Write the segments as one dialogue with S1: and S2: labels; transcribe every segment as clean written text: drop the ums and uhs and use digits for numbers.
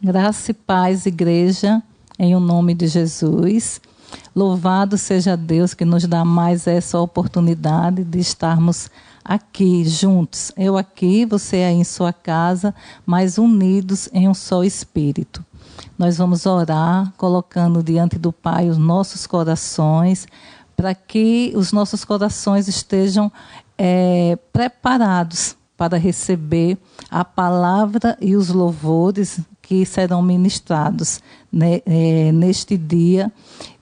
S1: Graça e paz, igreja, em o nome de Jesus. Louvado seja Deus que nos dá mais essa oportunidade de estarmos aqui juntos. Eu aqui, você aí em sua casa, mas unidos em um só Espírito. Nós vamos orar, colocando diante do Pai os nossos corações, para que os nossos corações estejam preparados para receber a palavra e os louvores que serão ministrados. Neste dia,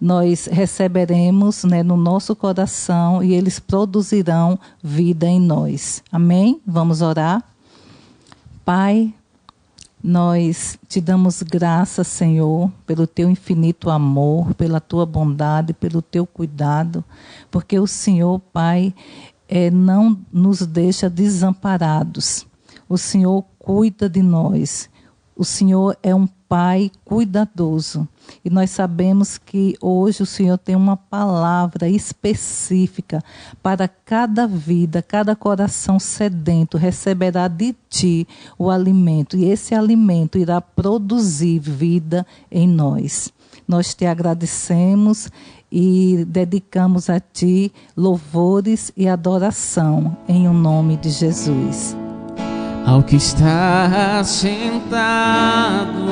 S1: nós receberemos no nosso coração e eles produzirão vida em nós. Amém? Vamos orar? Pai, nós te damos graças, Senhor, pelo teu infinito amor, pela tua bondade, pelo teu cuidado, porque o Senhor, Pai, não nos deixa desamparados. O Senhor cuida de nós. O Senhor é um Pai cuidadoso. E nós sabemos que hoje o Senhor tem uma palavra específica para cada vida, cada coração sedento receberá de Ti o alimento. E esse alimento irá produzir vida em nós. Nós te agradecemos e dedicamos a Ti louvores e adoração em o nome de Jesus.
S2: Ao que está sentado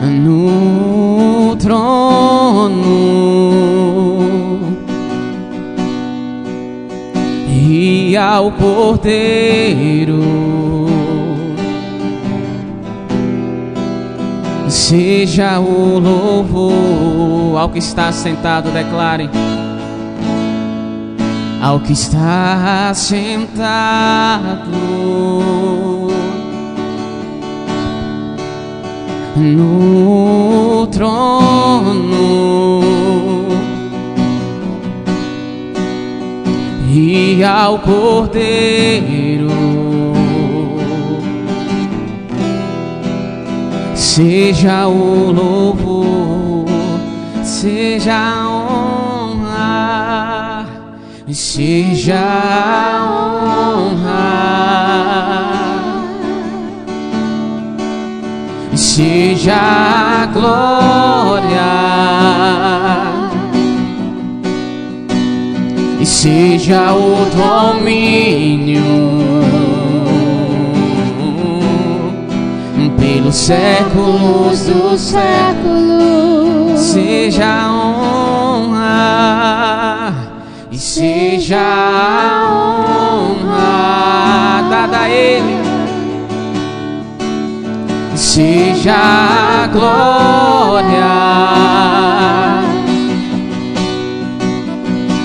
S2: no trono e ao Cordeiro seja o louvor. Ao que está sentado, declarem. Ao que está sentado no trono e ao Cordeiro seja o louvor, seja a honra, seja a honra, seja a glória, e seja o domínio pelos séculos dos séculos. Seja a honra e seja a honra dada a Ele, seja a glória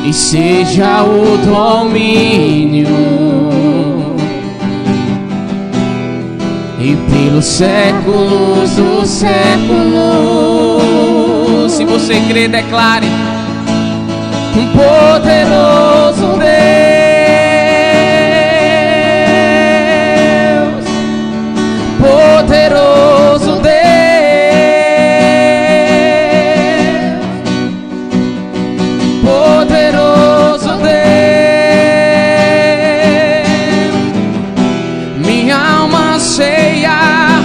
S2: e seja o domínio e pelos séculos dos séculos. Se você crê, declare: um poderoso Deus, poderoso Deus, poderoso Deus, minha alma cheia,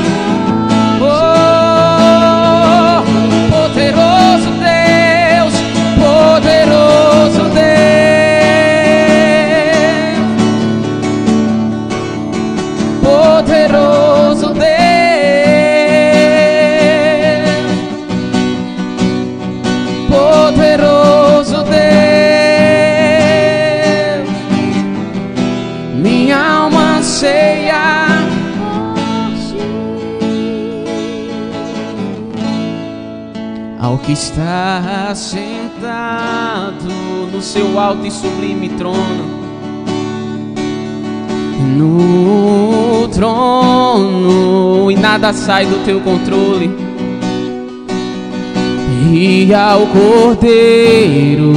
S2: oh, poderoso Deus, poderoso Deus, poderoso Deus, poderoso Deus, minha alma cheia. Ao que está sentado no seu alto e sublime trono, no trono, e nada sai do teu controle, e ao Cordeiro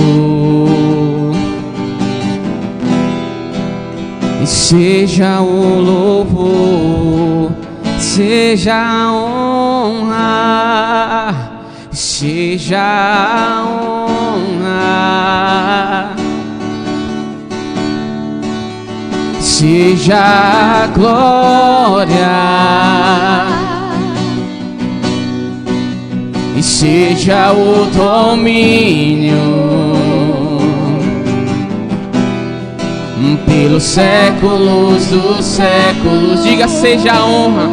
S2: e seja o louvor, seja a honra, seja a honra, seja a glória, e seja o domínio pelos séculos dos séculos. Diga: seja a honra,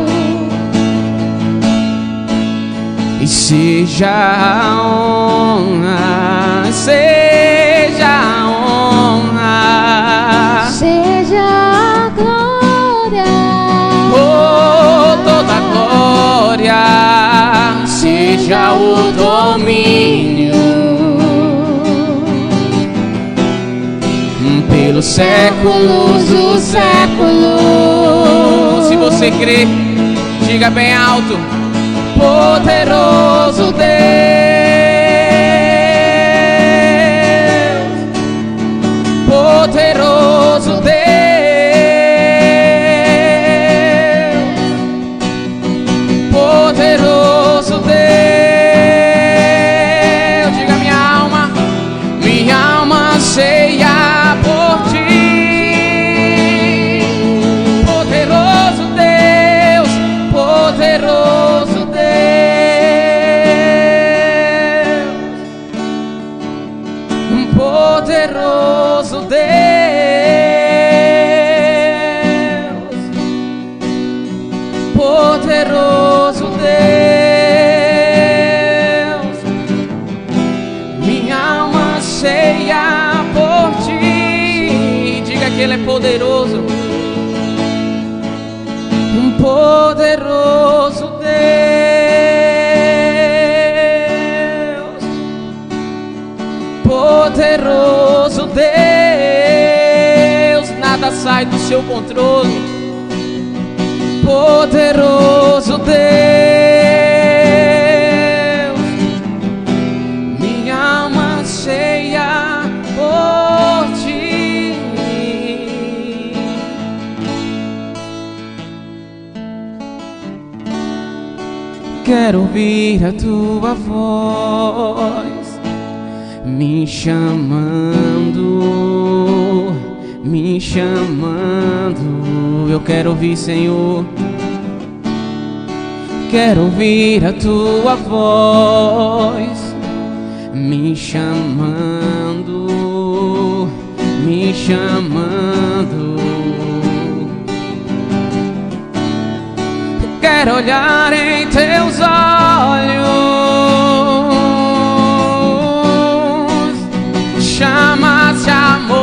S2: e seja a honra, seja a honra,
S3: seja a glória,
S2: oh, toda a glória, seja o domínio pelos séculos dos séculos. Se você crê, diga bem alto: poderoso Deus, poderoso Deus, poderoso Deus. Diga: minha alma cheia por ti. Poderoso Deus, poderoso Deus, poderoso Deus, poderoso Deus. Minha alma cheia por ti. Diga que Ele é poderoso. Poderoso Deus, poderoso Deus, nada sai do seu controle. Poderoso Deus, minha alma cheia por ti. Quero ouvir a tua voz me chamando, me chamando. Eu quero ouvir, Senhor. Quero ouvir a tua voz me chamando, me chamando. Quero olhar em teus olhos, chama-se amor,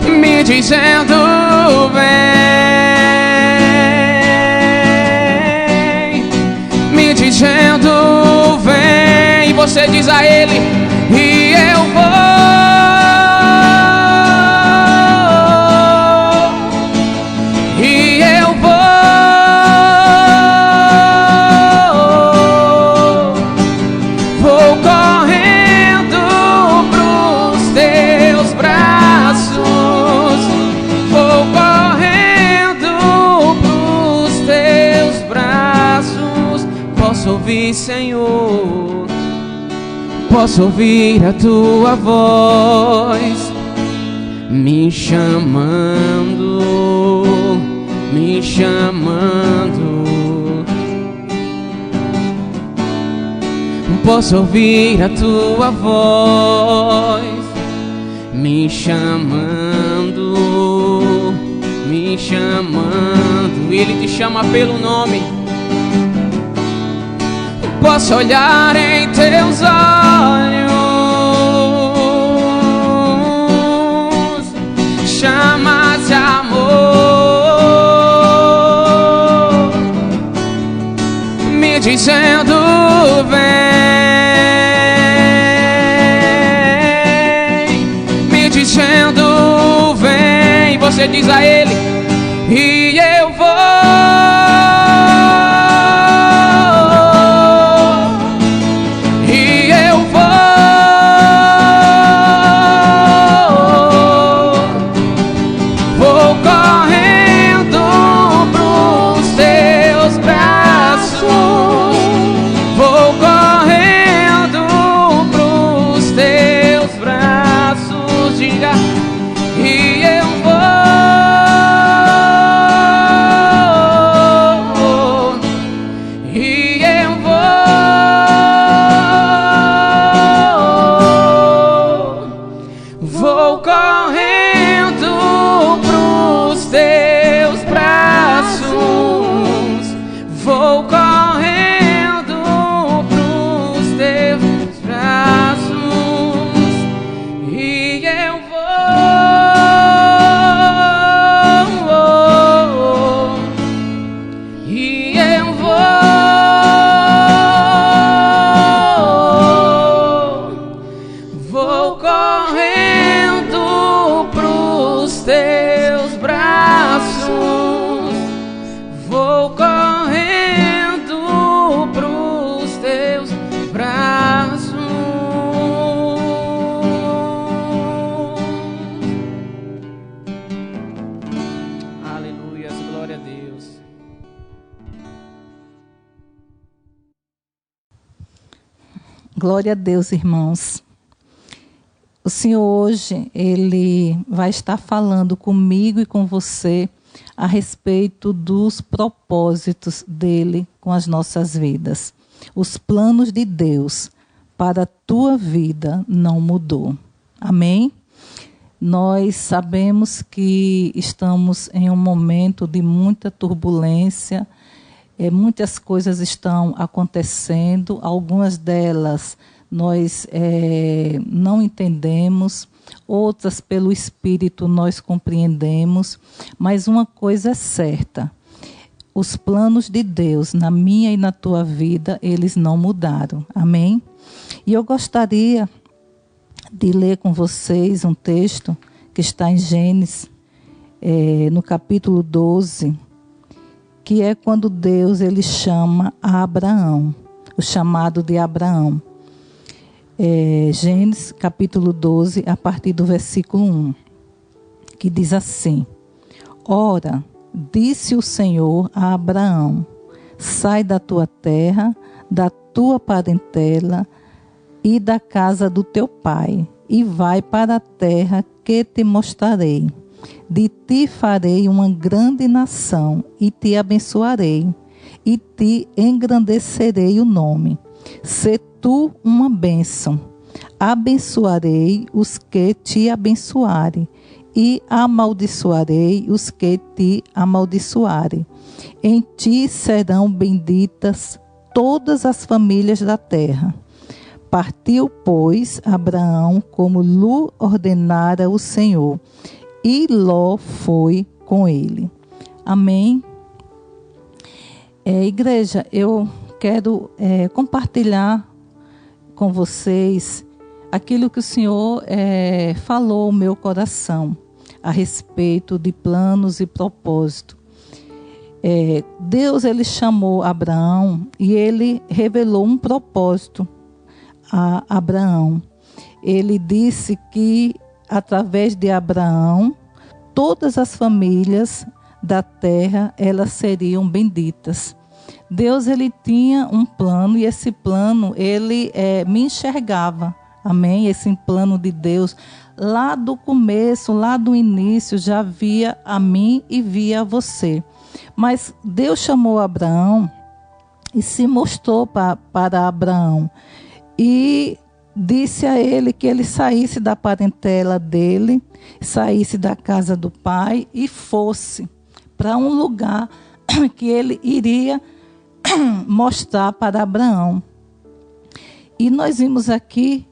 S2: me dizendo: vem, me dizendo: vem. E você diz a Ele: e eu vou. Senhor, posso ouvir a tua voz me chamando, me chamando. Posso ouvir a tua voz me chamando, me chamando. Ele te chama pelo nome. Posso olhar em teus olhos, chama-se amor, me dizendo: vem, me dizendo: vem. Você diz a Ele: e eu vou. teus braços, vou correndo pros teus braços. Aleluia, glória a Deus.
S1: Glória a Deus, irmãos. O Senhor hoje, Ele vai estar falando comigo e com você a respeito dos propósitos dEle com as nossas vidas. Os planos de Deus para a tua vida não mudou. Amém? Nós sabemos que estamos em um momento de muita turbulência, muitas coisas estão acontecendo, algumas delas nós não entendemos, outras pelo Espírito nós compreendemos, mas uma coisa é certa, os planos de Deus na minha e na tua vida, eles não mudaram, amém? E eu gostaria de ler com vocês um texto que está em Gênesis, no capítulo 12, que é quando Deus ele chama a Abraão, o chamado de Abraão. Gênesis capítulo 12, a partir do versículo 1, que diz assim: Ora, disse o Senhor a Abraão, sai da tua terra, da tua parentela e da casa do teu pai, e vai para a terra que te mostrarei. De ti farei uma grande nação, e te abençoarei, e te engrandecerei o nome. Se tu uma bênção, abençoarei os que te abençoarem, e amaldiçoarei os que te amaldiçoarem. Em ti serão benditas todas as famílias da terra. Partiu, pois, Abraão como lhe ordenara o Senhor, e Ló foi com ele. Amém? Igreja, eu quero compartilhar com vocês aquilo que o Senhor falou ao meu coração a respeito de planos e propósito. Deus ele chamou Abraão e ele revelou um propósito a Abraão. Ele disse que através de Abraão todas as famílias da terra elas seriam benditas. Deus ele tinha um plano e esse plano ele me enxergava, amém? Esse plano de Deus lá do começo, lá do início já via a mim e via a você. Mas Deus chamou Abraão e se mostrou para Abraão e disse a ele que ele saísse da parentela dele, saísse da casa do pai e fosse para um lugar que ele iria mostrar para Abraão. E nós vimos aqui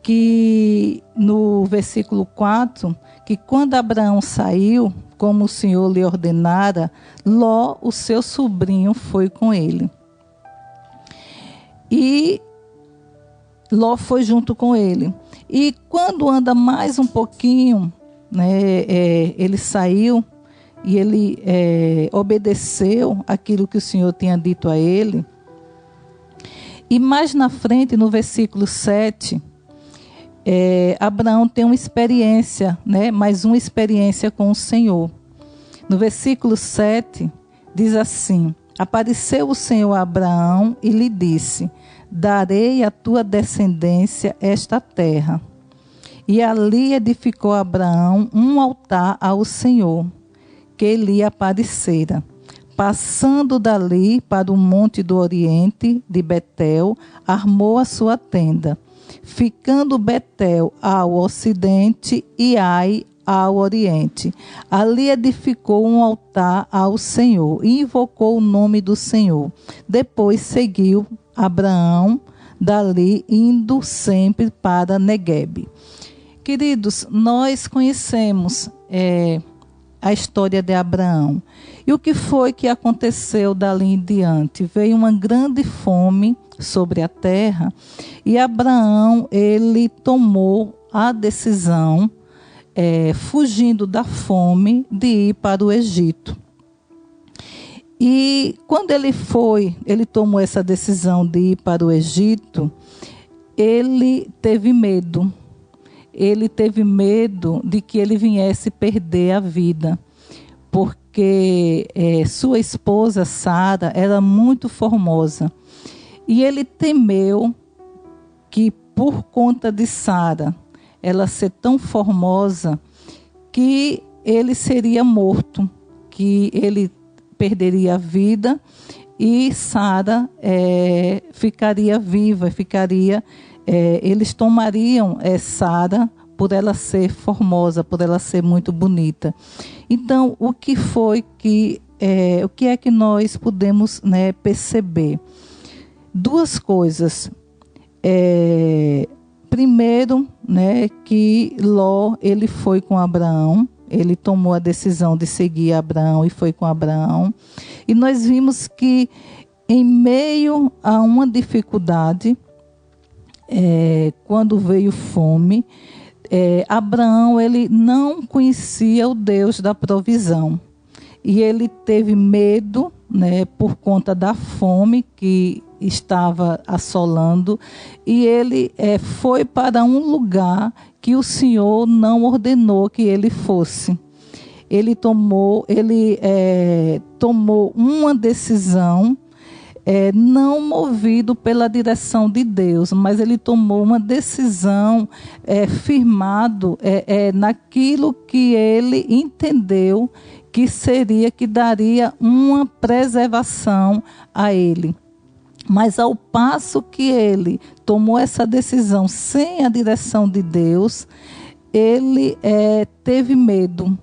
S1: que no versículo 4, que quando Abraão saiu, como o Senhor lhe ordenara, Ló, o seu sobrinho, foi com ele. E Ló foi junto com ele. E quando anda mais um pouquinho, né, ele saiu e ele obedeceu aquilo que o Senhor tinha dito a ele. E mais na frente, no versículo 7, Abraão tem uma experiência, né, mais uma experiência com o Senhor. No versículo 7, diz assim: Apareceu o Senhor a Abraão e lhe disse: Darei à tua descendência esta terra. E ali edificou Abraão um altar ao Senhor, que lhe aparecera. Passando dali para o monte do Oriente, de Betel, armou a sua tenda, ficando Betel ao ocidente e Ai ao oriente. Ali edificou um altar ao Senhor e invocou o nome do Senhor. Depois seguiu Abraão dali, indo sempre para Neguebe. Queridos, nós conhecemos a história de Abraão. E o que foi que aconteceu dali em diante? Veio uma grande fome sobre a terra e Abraão, ele tomou a decisão fugindo da fome, de ir para o Egito. E quando ele tomou essa decisão de ir para o Egito, ele teve medo. Ele teve medo de que ele viesse perder a vida, porque sua esposa, Sara, era muito formosa. E ele temeu que, por conta de Sara, ela ser tão formosa, que ele seria morto, que ele perderia a vida e Sara ficaria viva, eles tomariam Sara por ela ser formosa, por ela ser muito bonita. Então, o que é que nós podemos, né, perceber? Duas coisas. Primeiro, né, que Ló, ele foi com Abraão, ele tomou a decisão de seguir Abraão e foi com Abraão. E nós vimos que, em meio a uma dificuldade, quando veio fome, Abraão, ele não conhecia o Deus da provisão. E ele teve medo, né, por conta da fome que estava assolando, e ele foi para um lugar que o Senhor não ordenou que ele fosse. Ele tomou uma decisão, não movido pela direção de Deus, mas ele tomou uma decisão firmado naquilo que ele entendeu que daria uma preservação a ele. Mas ao passo que ele tomou essa decisão sem a direção de Deus, ele teve medo.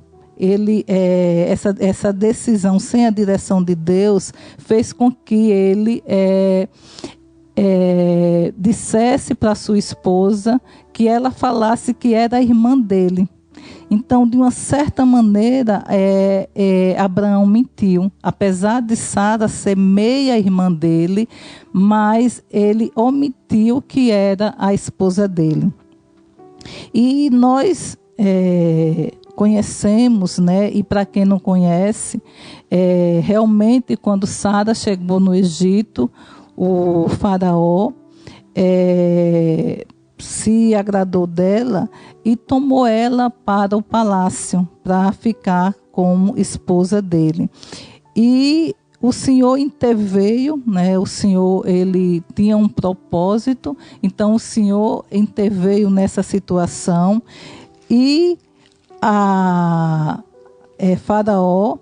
S1: Essa decisão sem a direção de Deus fez com que ele dissesse para sua esposa que ela falasse que era a irmã dele. Então, de uma certa maneira, Abraão mentiu. Apesar de Sara ser meia irmã dele, mas ele omitiu que era a esposa dele. E nós conhecemos, né? E para quem não conhece, realmente quando Sara chegou no Egito, o faraó se agradou dela e tomou ela para o palácio para ficar como esposa dele. E o Senhor interveio, né? O Senhor, ele tinha um propósito, então o Senhor interveio nessa situação e Faraó,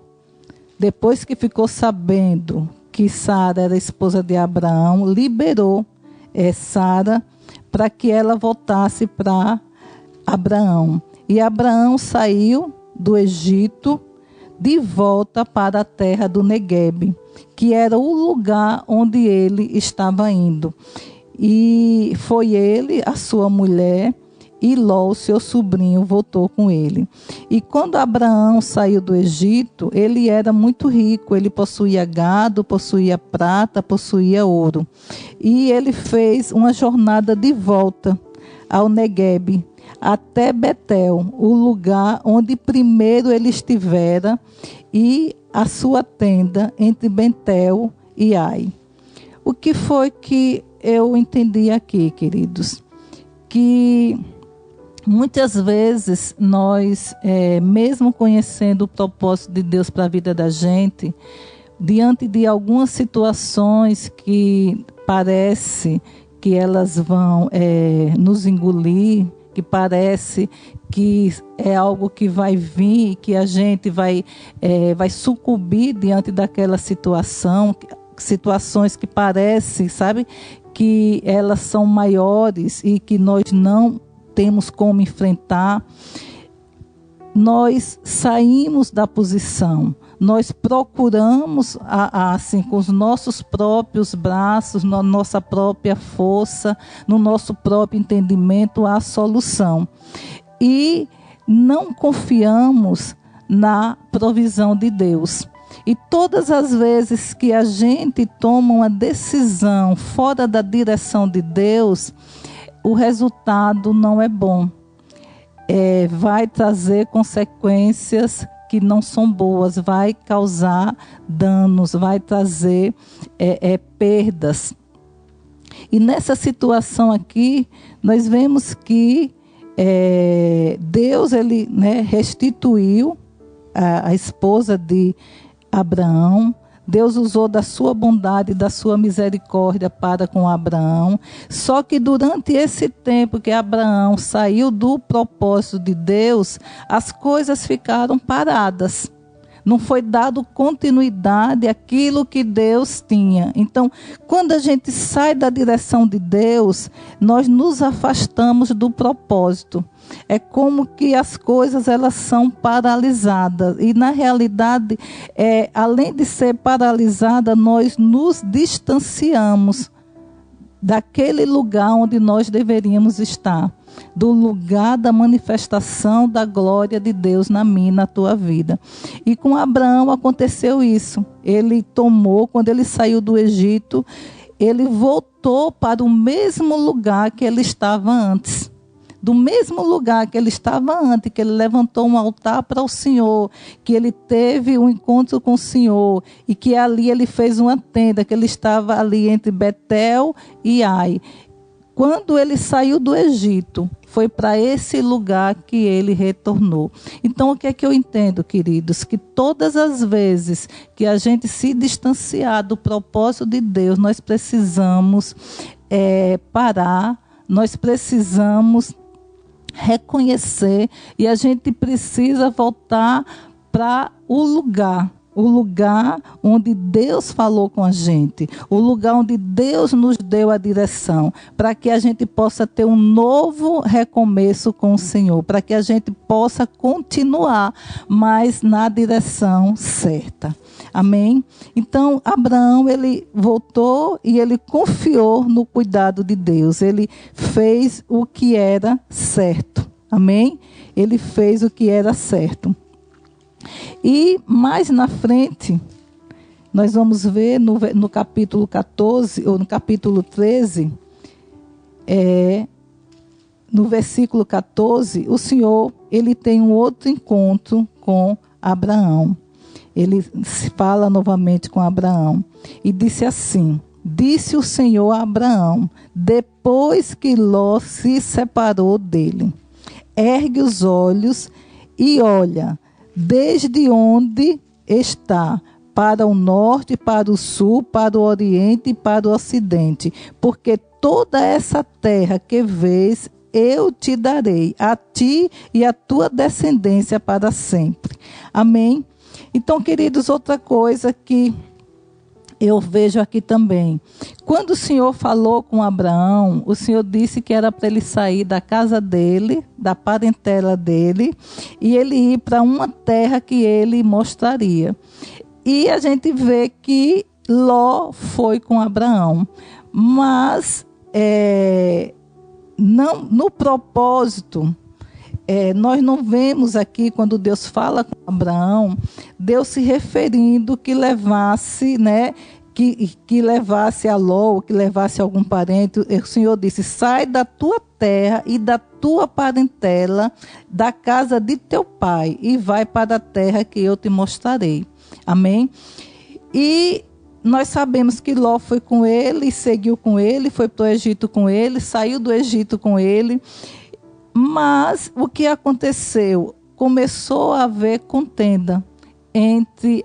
S1: depois que ficou sabendo que Sara era esposa de Abraão, liberou Sara para que ela voltasse para Abraão. E Abraão saiu do Egito de volta para a terra do Neguebe, que era o lugar onde ele estava indo. E foi ele, a sua mulher, e Ló, seu sobrinho, voltou com ele. E quando Abraão saiu do Egito, ele era muito rico, ele possuía gado, possuía prata, possuía ouro. E ele fez uma jornada de volta ao Neguebe, até Betel, o lugar onde primeiro ele estivera, e a sua tenda entre Betel e Ai. O que foi que eu entendi aqui, queridos? Que muitas vezes nós, mesmo conhecendo o propósito de Deus para a vida da gente, diante de algumas situações que parece que elas vão nos engolir, que parece que é algo que vai vir, que a gente vai sucumbir diante daquela situação, situações que parecem, sabe, que elas são maiores e que nós não temos como enfrentar. Nós saímos da posição, nós procuramos assim, com os nossos próprios braços, na nossa própria força, no nosso próprio entendimento, a solução. E não confiamos na provisão de Deus. E todas as vezes que a gente toma uma decisão fora da direção de Deus, o resultado não é bom. vai trazer consequências que não são boas, vai causar danos, vai trazer perdas. E nessa situação aqui, nós vemos que Deus ele, restituiu a esposa de Abraão. Deus usou da sua bondade, da sua misericórdia para com Abraão. Só que durante esse tempo que Abraão saiu do propósito de Deus, as coisas ficaram paradas. Não foi dado continuidade àquilo que Deus tinha. Então, quando a gente sai da direção de Deus, nós nos afastamos do propósito. É como que as coisas elas são paralisadas. E, na realidade, além de ser paralisada, nós nos distanciamos daquele lugar onde nós deveríamos estar. Do lugar da manifestação da glória de Deus na minha e na tua vida. E com Abraão aconteceu isso. Ele quando ele saiu do Egito, ele voltou para o mesmo lugar que ele estava antes. Do mesmo lugar que ele estava antes, que ele levantou um altar para o Senhor, que ele teve um encontro com o Senhor, e que ali ele fez uma tenda, que ele estava ali entre Betel e Ai. Quando ele saiu do Egito, foi para esse lugar que ele retornou. Então, o que é que eu entendo, queridos? Que todas as vezes que a gente se distanciar do propósito de Deus, nós precisamos parar, nós precisamos reconhecer e a gente precisa voltar para o lugar onde Deus falou com a gente, o lugar onde Deus nos deu a direção, para que a gente possa ter um novo recomeço com o Senhor, para que a gente possa continuar, mas na direção certa. Amém? Então, Abraão, ele voltou e ele confiou no cuidado de Deus. Ele fez o que era certo. Amém? Ele fez o que era certo. E mais na frente, nós vamos ver no capítulo 14, ou no capítulo 13, no versículo 14, o Senhor ele tem um outro encontro com Abraão. Ele fala novamente com Abraão e disse assim: disse o Senhor a Abraão, depois que Ló se separou dele: ergue os olhos e olha, desde onde está, para o norte, para o sul, para o oriente e para o ocidente, porque toda essa terra que vês, eu te darei, a ti e a tua descendência para sempre. Amém? Então, queridos, outra coisa que eu vejo aqui também. Quando o Senhor falou com Abraão, o Senhor disse que era para ele sair da casa dele, da parentela dele, e ele ir para uma terra que ele mostraria. E a gente vê que Ló foi com Abraão, mas não, no propósito, nós não vemos aqui, quando Deus fala com Abraão, Deus se referindo que levasse, que levasse a Ló, que levasse algum parente. O Senhor disse: sai da tua terra e da tua parentela, da casa de teu pai, e vai para a terra que eu te mostrarei. Amém? E nós sabemos que Ló foi com ele, seguiu com ele, foi para o Egito com ele, saiu do Egito com ele. Mas o que aconteceu? Começou a haver contenda entre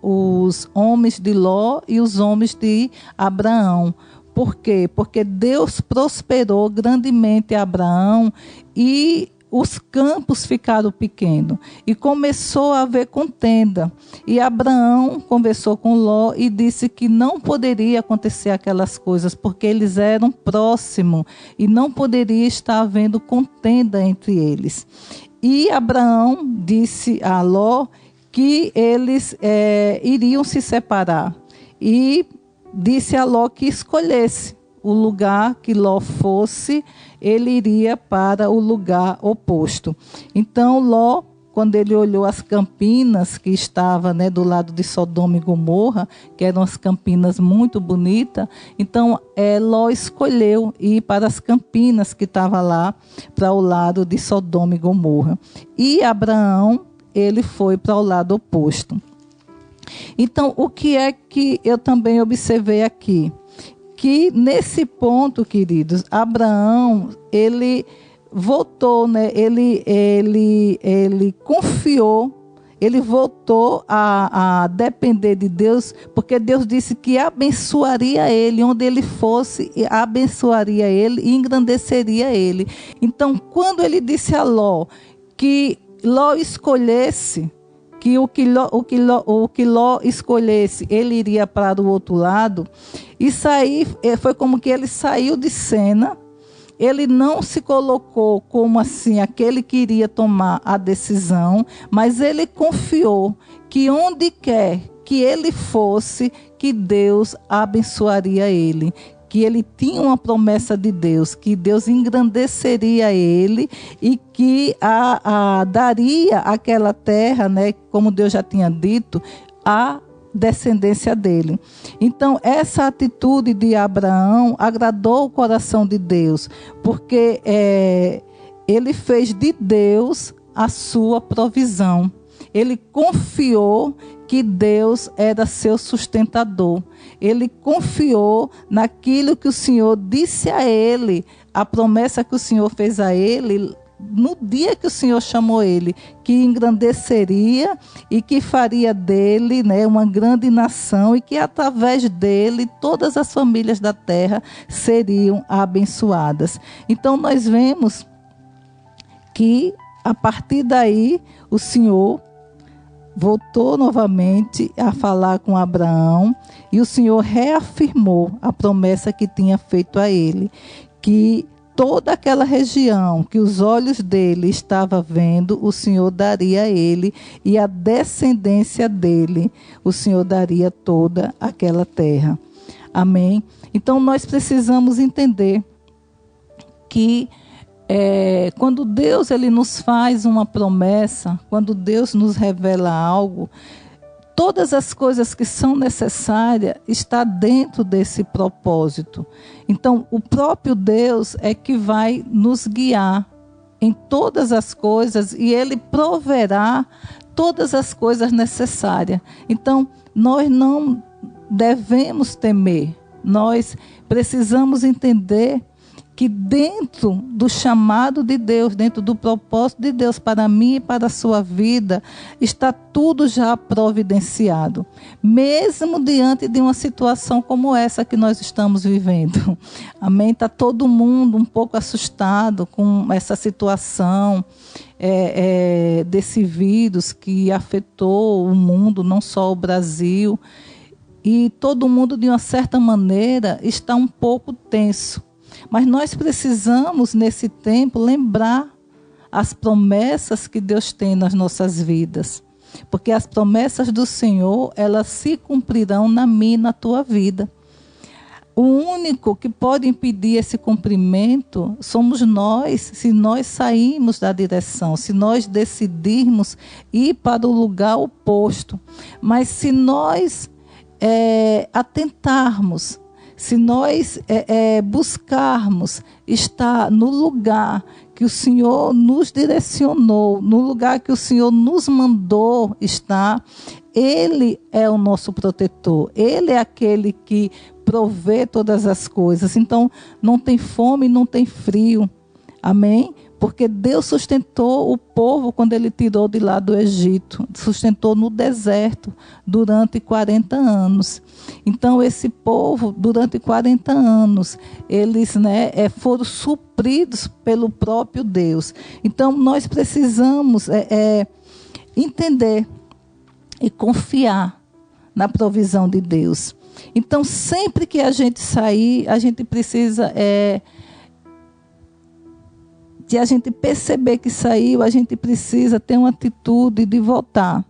S1: os homens de Ló e os homens de Abraão. Por quê? Porque Deus prosperou grandemente Abraão e os campos ficaram pequenos. E começou a haver contenda. E Abraão conversou com Ló e disse que não poderia acontecer aquelas coisas, porque eles eram próximos e não poderia estar havendo contenda entre eles. E Abraão disse a Ló que eles iriam se separar. E disse a Ló que escolhesse o lugar que Ló fosse, ele iria para o lugar oposto. Então Ló quando ele olhou as campinas que estavam, né, do lado de Sodoma e Gomorra, que eram as campinas muito bonitas, então Ló escolheu ir para as campinas que estavam lá, para o lado de Sodoma e Gomorra. E Abraão, ele foi para o lado oposto. Então, o que é que eu também observei aqui? Que nesse ponto, queridos, Abraão, ele voltou, né? Ele confiou, ele voltou a depender de Deus, porque Deus disse que abençoaria ele, onde ele fosse, abençoaria ele e engrandeceria ele. Então, quando ele disse a Ló que Ló escolhesse, que o que Ló escolhesse, ele iria para o outro lado, isso aí foi como que ele saiu de cena. Ele não se colocou como assim, aquele que iria tomar a decisão, mas ele confiou que onde quer que ele fosse, que Deus abençoaria ele, que ele tinha uma promessa de Deus, que Deus engrandeceria ele e que daria aquela terra, né, como Deus já tinha dito, a descendência dele. Então, essa atitude de Abraão agradou o coração de Deus, porque ele fez de Deus a sua provisão. Ele confiou que Deus era seu sustentador. Ele confiou naquilo que o Senhor disse a ele, a promessa que o Senhor fez a ele, no dia que o Senhor chamou ele, que engrandeceria e que faria dele, né, uma grande nação, e que através dele todas as famílias da terra seriam abençoadas. Então nós vemos que a partir daí o Senhor voltou novamente a falar com Abraão, e o Senhor reafirmou a promessa que tinha feito a ele, que toda aquela região que os olhos dele estavam vendo, o Senhor daria a ele, e a descendência dele, o Senhor daria toda aquela terra. Amém? Então nós precisamos entender que quando Deus ele nos faz uma promessa, quando Deus nos revela algo, todas as coisas que são necessárias estão dentro desse propósito. Então, o próprio Deus é que vai nos guiar em todas as coisas, e Ele proverá todas as coisas necessárias. Então, nós não devemos temer. Nós precisamos entender que dentro do chamado de Deus, dentro do propósito de Deus para mim e para a sua vida, está tudo já providenciado. Mesmo diante de uma situação como essa que nós estamos vivendo. Amém? Está todo mundo um pouco assustado com essa situação desse vírus que afetou o mundo, não só o Brasil. E todo mundo, de uma certa maneira, está um pouco tenso. Mas nós precisamos, nesse tempo, lembrar as promessas que Deus tem nas nossas vidas. Porque as promessas do Senhor, elas se cumprirão na minha e na tua vida. O único que pode impedir esse cumprimento somos nós, se nós sairmos da direção, se nós decidirmos ir para o lugar oposto. Mas se nós atentarmos, se nós buscarmos estar no lugar que o Senhor nos direcionou, no lugar que o Senhor nos mandou estar, Ele é o nosso protetor, Ele é aquele que provê todas as coisas. Então, não tem fome, não tem frio. Amém? Porque Deus sustentou o povo quando Ele tirou de lá do Egito. Sustentou no deserto durante 40 anos. Então, esse povo, durante 40 anos, eles foram supridos pelo próprio Deus. Então, nós precisamos entender e confiar na provisão de Deus. Então, sempre que a gente sair, a gente precisa... de a gente perceber que saiu, a gente precisa ter uma atitude de voltar,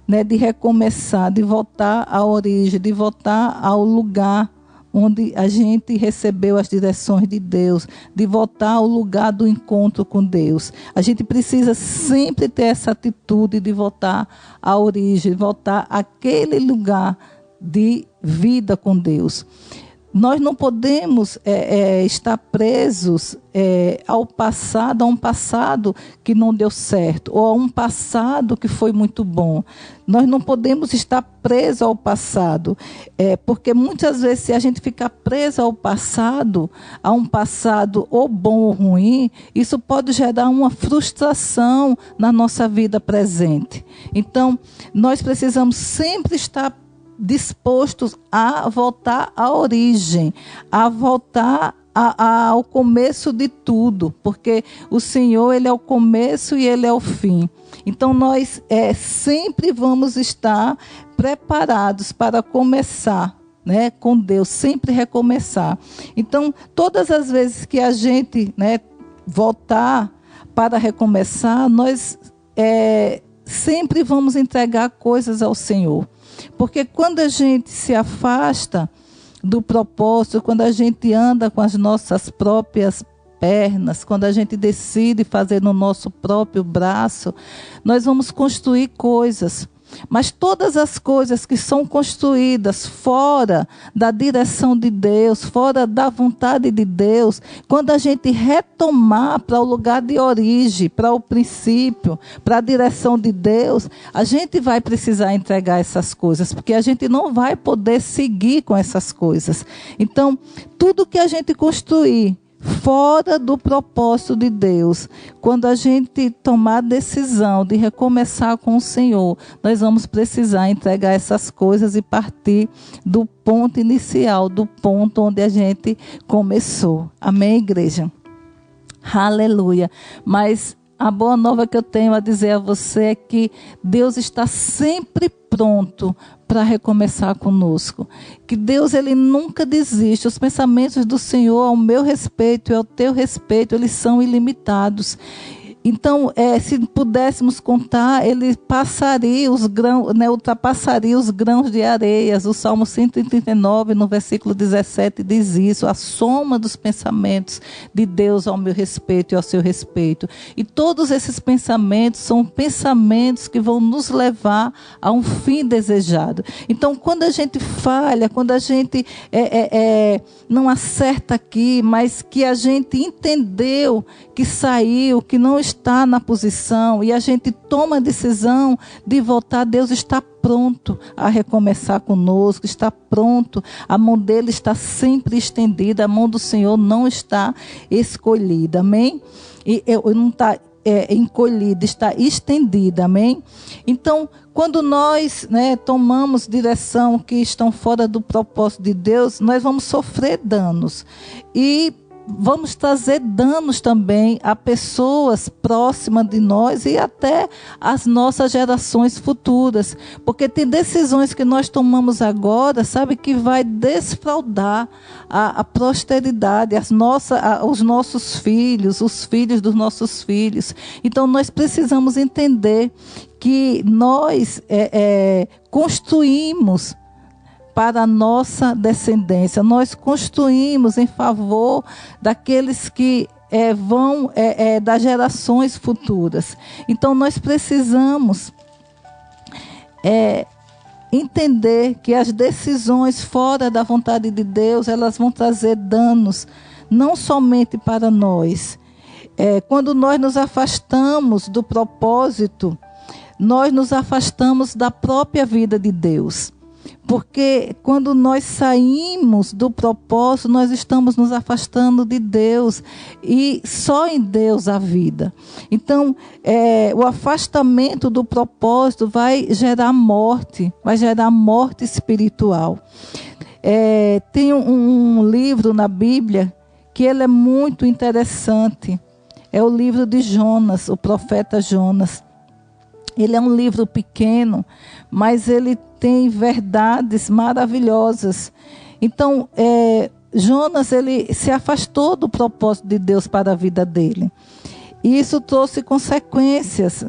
S1: né? De recomeçar, de voltar à origem, de voltar ao lugar onde a gente recebeu as direções de Deus, de voltar ao lugar do encontro com Deus. A gente precisa sempre ter essa atitude de voltar à origem, voltar àquele lugar de vida com Deus. Nós não podemos estar presos ao passado, a um passado que não deu certo, ou a um passado que foi muito bom. Nós não podemos estar presos ao passado, porque muitas vezes, se a gente ficar preso ao passado, a um passado ou bom ou ruim, isso pode gerar uma frustração na nossa vida presente. Então, nós precisamos sempre estar dispostos a voltar à origem, a voltar ao começo de tudo, porque o Senhor, Ele é o começo e Ele é o fim. Então nós sempre vamos estar preparados para começar, né, com Deus, sempre recomeçar. Então todas as vezes que a gente, né, voltar para recomeçar, nós sempre vamos entregar coisas ao Senhor. Porque quando a gente se afasta do propósito, quando a gente anda com as nossas próprias pernas, quando a gente decide fazer no nosso próprio braço, nós vamos construir coisas. Mas todas as coisas que são construídas fora da direção de Deus, fora da vontade de Deus, quando a gente retomar para o lugar de origem, para o princípio, para a direção de Deus, a gente vai precisar entregar essas coisas, porque a gente não vai poder seguir com essas coisas. Então, tudo que a gente construir fora do propósito de Deus, quando a gente tomar a decisão de recomeçar com o Senhor, nós vamos precisar entregar essas coisas e partir do ponto inicial, do ponto onde a gente começou. Amém, igreja? Aleluia. Mas a boa nova que eu tenho a dizer a você é que Deus está sempre pronto para recomeçar conosco. Que Deus, Ele nunca desiste. Os pensamentos do Senhor ao meu respeito e ao teu respeito, eles são ilimitados. Então, se pudéssemos contar, ele passaria os grãos, né, ultrapassaria os grãos de areias. O Salmo 139, no versículo 17, diz isso: a soma dos pensamentos de Deus ao meu respeito e ao seu respeito. E todos esses pensamentos são pensamentos que vão nos levar a um fim desejado. Então, quando a gente falha, quando a gente não acerta aqui, mas que a gente entendeu que saiu, que não está na posição, e a gente toma a decisão de voltar, Deus está pronto a recomeçar conosco, está pronto, a mão dele está sempre estendida, a mão do Senhor não está escolhida, amém? E não está encolhida, está estendida, amém? Então, quando nós, né, tomamos direção que estão fora do propósito de Deus, nós vamos sofrer danos e vamos trazer danos também a pessoas próximas de nós e até as nossas gerações futuras. Porque tem decisões que nós tomamos agora, sabe, que vai desfraudar a posteridade, os nossos filhos, os filhos dos nossos filhos. Então nós precisamos entender que nós construímos para a nossa descendência. Nós construímos em favor daqueles que vão das gerações futuras. Então nós precisamos entender que as decisões fora da vontade de Deus, elas vão trazer danos, não somente para nós. Quando nós nos afastamos do propósito, nós nos afastamos da própria vida de Deus. Porque quando nós saímos do propósito, nós estamos nos afastando de Deus. E só em Deus há vida. Então, o afastamento do propósito vai gerar morte espiritual. Tem um livro na Bíblia que ele é muito interessante. É o livro de Jonas, o profeta Jonas. Ele é um livro pequeno, mas ele tem verdades maravilhosas. Então, Jonas, ele se afastou do propósito de Deus para a vida dele. E isso trouxe consequências,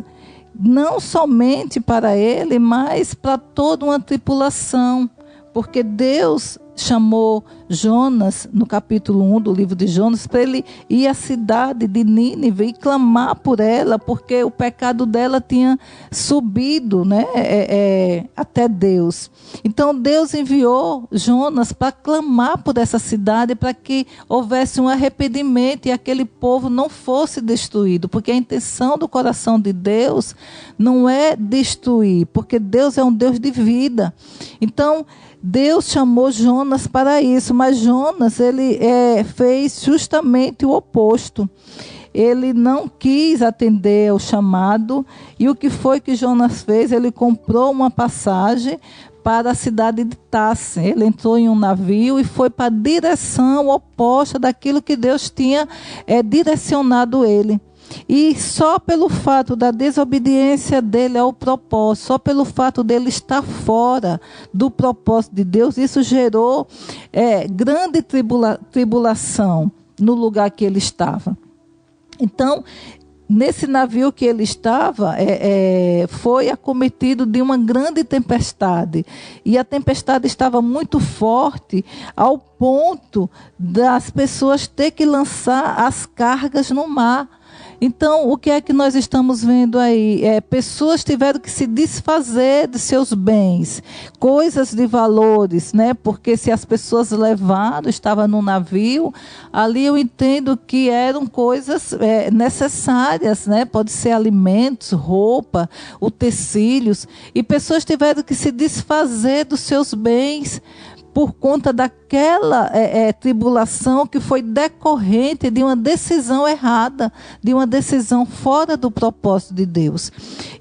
S1: não somente para ele, mas para toda uma tripulação. Porque Deus chamou Jonas, no capítulo 1 do livro de Jonas, para ele ir à cidade de Nínive e clamar por ela, porque o pecado dela tinha subido, né, até Deus. Então Deus enviou Jonas para clamar por essa cidade, para que houvesse um arrependimento e aquele povo não fosse destruído, porque a intenção do coração de Deus não é destruir, porque Deus é um Deus de vida. Então Deus chamou Jonas para isso, mas Jonas ele fez justamente o oposto. Ele não quis atender ao chamado, e o que foi que Jonas fez? Ele comprou uma passagem para a cidade de Tarso. Ele entrou em um navio e foi para a direção oposta daquilo que Deus tinha direcionado ele. E só pelo fato da desobediência dele ao propósito, só pelo fato dele estar fora do propósito de Deus, isso gerou grande tribulação no lugar que ele estava. Então, nesse navio que ele estava, foi acometido de uma grande tempestade. E a tempestade estava muito forte, ao ponto das pessoas ter que lançar as cargas no mar. Então, o que é que nós estamos vendo aí? Pessoas tiveram que se desfazer de seus bens, coisas de valores, né? Porque se as pessoas levaram, estavam no navio, ali eu entendo que eram coisas necessárias, né? Pode ser alimentos, roupa, utensílios, e pessoas tiveram que se desfazer dos seus bens, por conta daquela tribulação que foi decorrente de uma decisão errada, de uma decisão fora do propósito de Deus.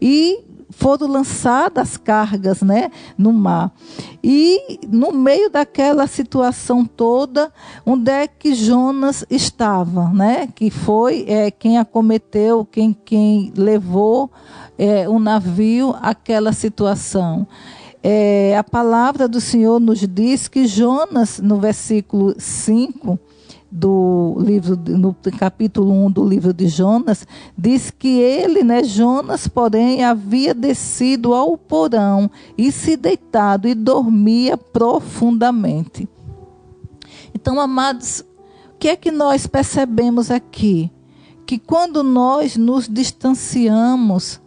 S1: E foram lançadas cargas, né, no mar. E no meio daquela situação toda, onde é que Jonas estava, né? Que foi quem acometeu, quem levou o navio àquela situação. A palavra do Senhor nos diz que Jonas, no versículo 5 do livro, no capítulo 1 do livro de Jonas, diz que ele, né, Jonas, porém, havia descido ao porão e se deitado e dormia profundamente. Então, amados, o que é que nós percebemos aqui? Que quando nós nos distanciamos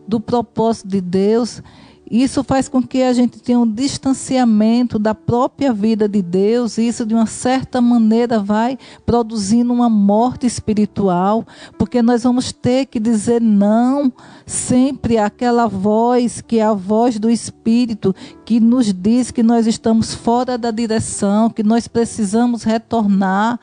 S1: do propósito de Deus, isso faz com que a gente tenha um distanciamento da própria vida de Deus, e isso de uma certa maneira vai produzindo uma morte espiritual, porque nós vamos ter que dizer não sempre àquela voz que é a voz do Espírito, que nos diz que nós estamos fora da direção, que nós precisamos retornar,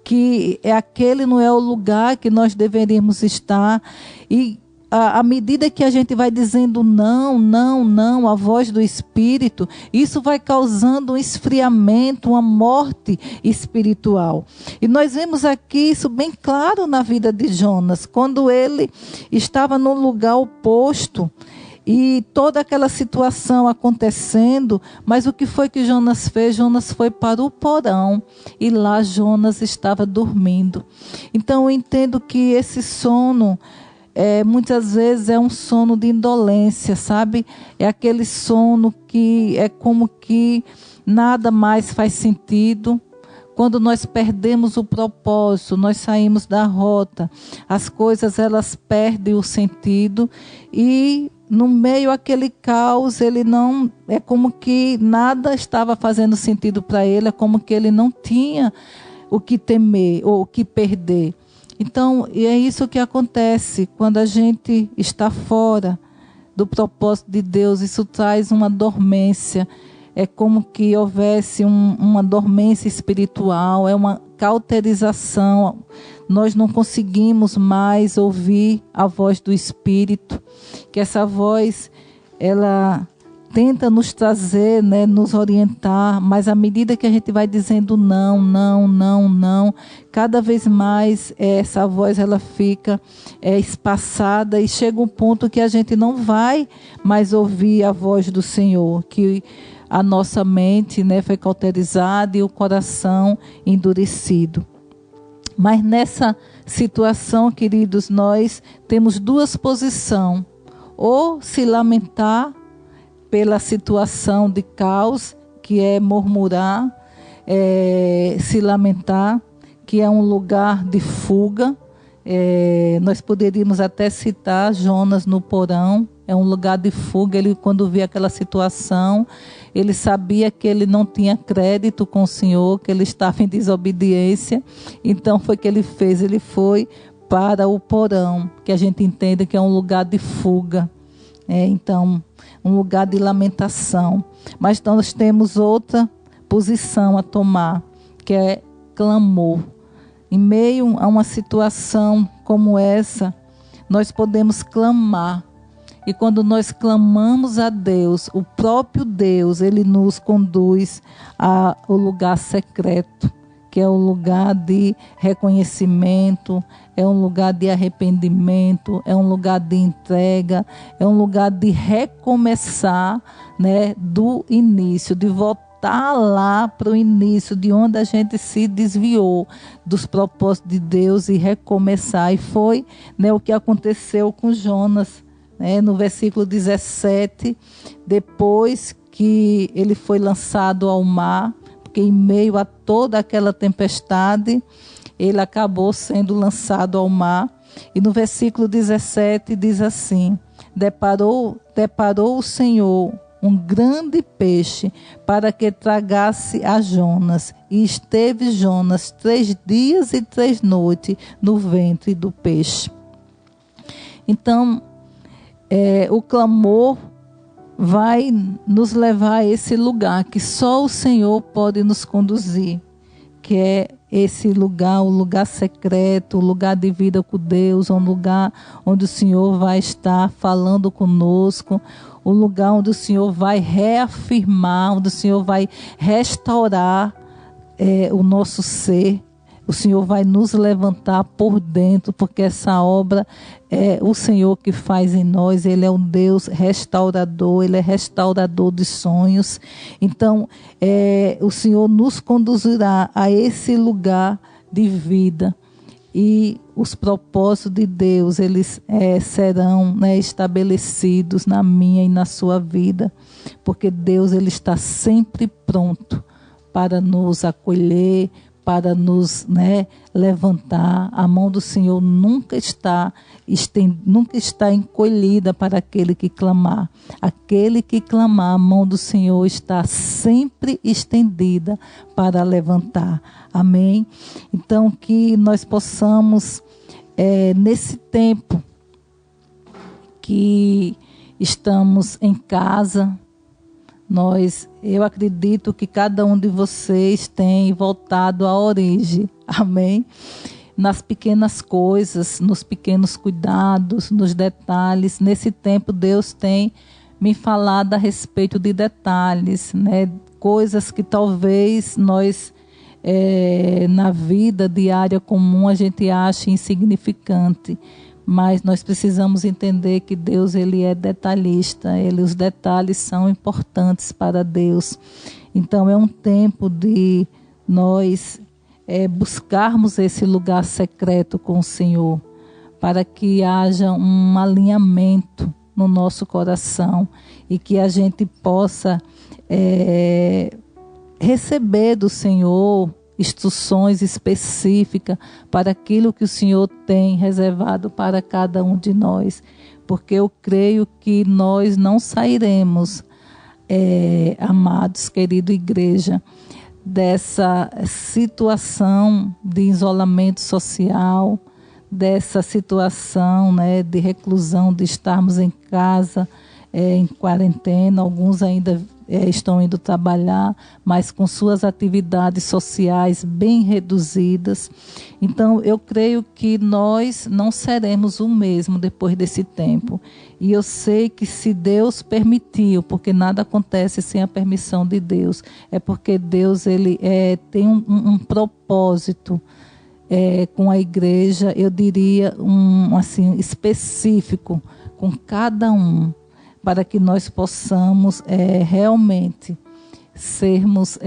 S1: que aquele não é o lugar que nós deveríamos estar. E à medida que a gente vai dizendo não, não, não, a voz do Espírito, isso vai causando um esfriamento, uma morte espiritual. E nós vemos aqui isso bem claro na vida de Jonas, quando ele estava no lugar oposto, e toda aquela situação acontecendo, mas o que foi que Jonas fez? Jonas foi para o porão, e lá Jonas estava dormindo. Então eu entendo que esse sono, muitas vezes é um sono de indolência, sabe? É aquele sono que é como que nada mais faz sentido. Quando nós perdemos o propósito, nós saímos da rota, as coisas elas perdem o sentido, e no meio daquele caos, ele não, é como que nada estava fazendo sentido para ele, é como que ele não tinha o que temer ou o que perder. Então, e é isso que acontece quando a gente está fora do propósito de Deus. Isso traz uma dormência. É como que houvesse uma dormência espiritual, é uma cauterização. Nós não conseguimos mais ouvir a voz do Espírito, que essa voz, ela tenta nos trazer, né, nos orientar, mas à medida que a gente vai dizendo não, não, não, não, cada vez mais essa voz ela fica espaçada, e chega um ponto que a gente não vai mais ouvir a voz do Senhor, que a nossa mente, né, foi cauterizada e o coração endurecido. Mas nessa situação, queridos, nós temos duas posições: ou se lamentar pela situação de caos que é murmurar, se lamentar, que é um lugar de fuga. Nós poderíamos até citar Jonas no porão. É um lugar de fuga. Ele, quando via aquela situação, ele sabia que ele não tinha crédito com o Senhor, que ele estava em desobediência. Então foi o que ele fez. Ele foi para o porão, que a gente entende que é um lugar de fuga. Então, um lugar de lamentação. Mas nós temos outra posição a tomar, que é clamor. Em meio a uma situação como essa, nós podemos clamar. E quando nós clamamos a Deus, o próprio Deus, Ele nos conduz ao lugar secreto, que é o lugar de reconhecimento, é um lugar de arrependimento, é um lugar de entrega, é um lugar de recomeçar, né, do início, de voltar lá para o início, de onde a gente se desviou dos propósitos de Deus e recomeçar. E foi, né, o que aconteceu com Jonas. No versículo 17, depois que ele foi lançado ao mar, porque em meio a toda aquela tempestade, ele acabou sendo lançado ao mar. E no versículo 17 diz assim: deparou o Senhor um grande peixe para que tragasse a Jonas. E esteve Jonas 3 dias e 3 noites no ventre do peixe. Então, o clamor vai nos levar a esse lugar que só o Senhor pode nos conduzir, que é esse lugar, o lugar secreto, o lugar de vida com Deus, um lugar onde o Senhor vai estar falando conosco, o lugar onde o Senhor vai reafirmar, onde o Senhor vai restaurar o nosso ser. O Senhor vai nos levantar por dentro, porque essa obra é o Senhor que faz em nós. Ele é um Deus restaurador, Ele é restaurador de sonhos. Então, o Senhor nos conduzirá a esse lugar de vida. E os propósitos de Deus, eles serão, né, estabelecidos na minha e na sua vida. Porque Deus, Ele está sempre pronto para nos acolher, para nos, né, levantar. A mão do Senhor nunca está encolhida para aquele que clamar. Aquele que clamar, a mão do Senhor está sempre estendida para levantar. Amém? Então, que nós possamos, nesse tempo que estamos em casa, eu acredito que cada um de vocês tem voltado à origem, amém? Nas pequenas coisas, nos pequenos cuidados, nos detalhes. Nesse tempo Deus tem me falado a respeito de detalhes, né? Coisas que talvez nós, na vida diária comum, a gente ache insignificante. Mas nós precisamos entender que Deus, Ele é detalhista, os detalhes são importantes para Deus. Então é um tempo de nós buscarmos esse lugar secreto com o Senhor, para que haja um alinhamento no nosso coração e que a gente possa receber do Senhor instruções específicas para aquilo que o Senhor tem reservado para cada um de nós. Porque eu creio que nós não sairemos, amados, querida igreja, dessa situação de isolamento social, dessa situação, né, de reclusão, de estarmos em casa, em quarentena. Alguns ainda estão indo trabalhar, mas com suas atividades sociais bem reduzidas. Então, eu creio que nós não seremos o mesmo depois desse tempo. E eu sei que se Deus permitiu, porque nada acontece sem a permissão de Deus, é porque Deus, Ele tem um propósito com a igreja, eu diria, assim, específico, com cada um, para que nós possamos realmente sermos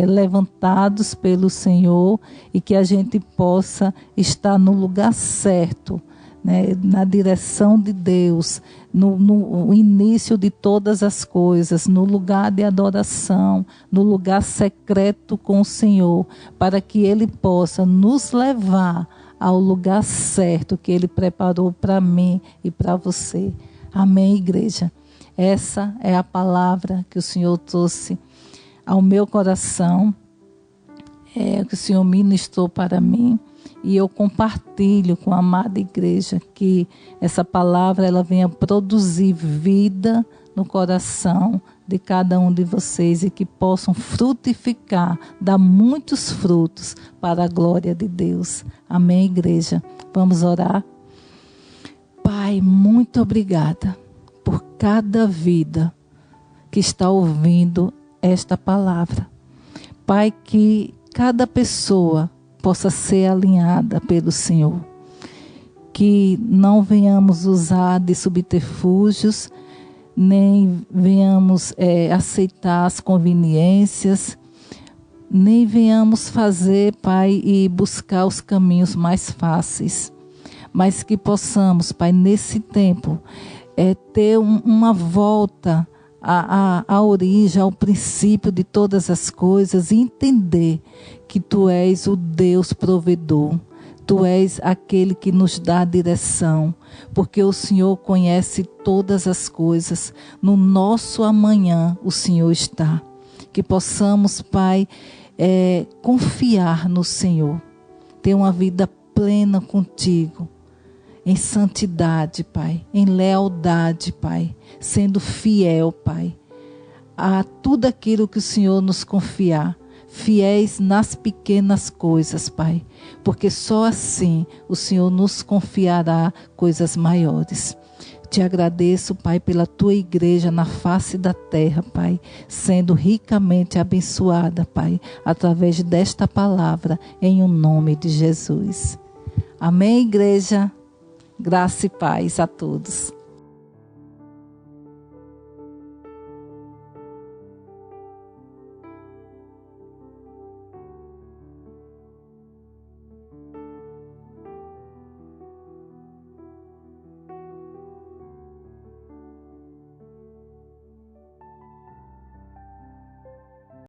S1: levantados pelo Senhor e que a gente possa estar no lugar certo, né, na direção de Deus, no início de todas as coisas, no lugar de adoração, no lugar secreto com o Senhor, para que Ele possa nos levar ao lugar certo que Ele preparou para mim e para você. Amém, igreja? Essa é a palavra que o Senhor trouxe ao meu coração, que o Senhor ministrou para mim. E eu compartilho com a amada igreja que essa palavra ela venha produzir vida no coração de cada um de vocês e que possam frutificar, dar muitos frutos para a glória de Deus. Amém, igreja? Vamos orar? Pai, muito obrigada por cada vida que está ouvindo esta palavra. Pai, que cada pessoa possa ser alinhada pelo Senhor. Que não venhamos usar de subterfúgios, nem venhamos aceitar as conveniências, nem venhamos fazer, Pai, e buscar os caminhos mais fáceis. Mas que possamos, Pai, nesse tempo, ter uma volta à origem, ao princípio de todas as coisas e entender que Tu és o Deus provedor. Tu és aquele que nos dá a direção, porque o Senhor conhece todas as coisas. No nosso amanhã o Senhor está. Que possamos, Pai, confiar no Senhor, ter uma vida plena contigo, em santidade, Pai, em lealdade, Pai, sendo fiel, Pai, a tudo aquilo que o Senhor nos confiar. Fiéis nas pequenas coisas, Pai, porque só assim o Senhor nos confiará coisas maiores. Te agradeço, Pai, pela Tua igreja na face da terra, Pai, sendo ricamente abençoada, Pai, através desta palavra, em o nome de Jesus. Amém, igreja? Graça e paz a todos.